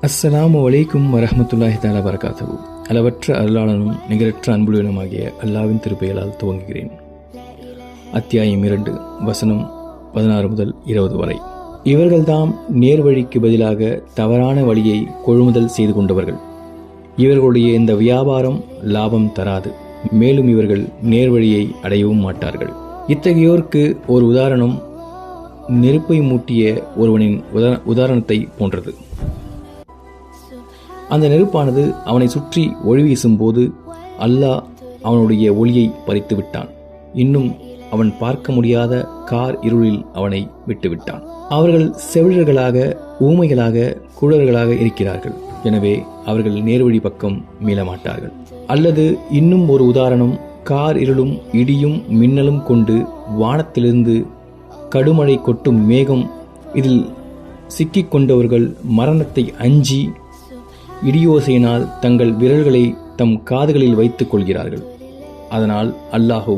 அஸ்ஸலாமு அலைக்கும் வரஹ்மத்துல்லாஹி தஆலா பரகாத்துஹு. அளவற்ற அருளாளனும் நிகரற்ற அன்புடனுமாகிய அல்லாஹ்வின் திருப்பெயரால் துவங்குகிறேன். அத்தியாயம் 2, வசனம் 16 முதல் 20 வரை. இவர்கள்தாம் நேர்வழிக்கு பதிலாக தவறான வழியை கொள்முதல் செய்து கொண்டவர்கள். இவர்களுடைய இந்த வியாபாரம் லாபம் தராது, மேலும் இவர்கள் நேர்வழியை அடையவும் மாட்டார்கள். இத்தகையோருக்கு ஒரு உதாரணம் நெருப்பை மூட்டிய ஒருவனின் உதாரணத்தை போன்றது. அந்த நெருப்பானது அவனை சுற்றி ஒளி வீசும் போது அல்லாஹ் அவனுடைய ஒளியை பறித்து விட்டான். இன்னும் அவன் பார்க்க முடியாத கார் இருளில் அவனை விட்டுவிட்டான். அவர்கள் செவிழர்களாக, ஊமைகளாக, குருடர்களாக இருக்கிறார்கள். எனவே அவர்கள் நேர்வழி பக்கம் மீளமாட்டார்கள். அல்லது இன்னும் ஒரு உதாரணம், கார் இருளும் இடியும் மின்னலும் கொண்டு வானத்திலிருந்து கடுமழை கொட்டும் மேகம். இதில் சிக்கிக் கொண்டவர்கள் மரணத்தை அஞ்சி இடியோசையினால் தங்கள் விரல்களை தம் காதுகளில் வைத்துக் கொள்கிறார்கள். அதனால் அல்லாஹு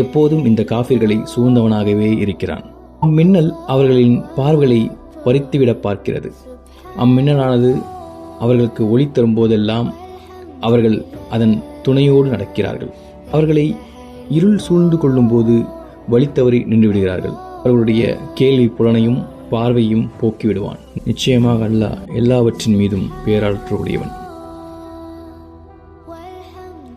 எப்போதும் இந்த காஃபிர்களை சூழ்ந்தவனாகவே இருக்கிறான். அம்மின்னல் அவர்களின் பார்வைகளை பறித்துவிட பார்க்கிறது. அம்மின்னலானது அவர்களுக்கு ஒளி தரும் போதெல்லாம் அவர்கள் அதன் துணையோடு நடக்கிறார்கள். அவர்களை இருள் சூழ்ந்து கொள்ளும் போது வழி தவறி நின்று விடுகிறார்கள். அவர்களுடைய கேள்வி புலனையும் பார்வையும் போக்கிவிடுவான். நிச்சயமாக அல்லாஹ் எல்லாவற்றின் மீதும் பேராற்றல் உடையவன்.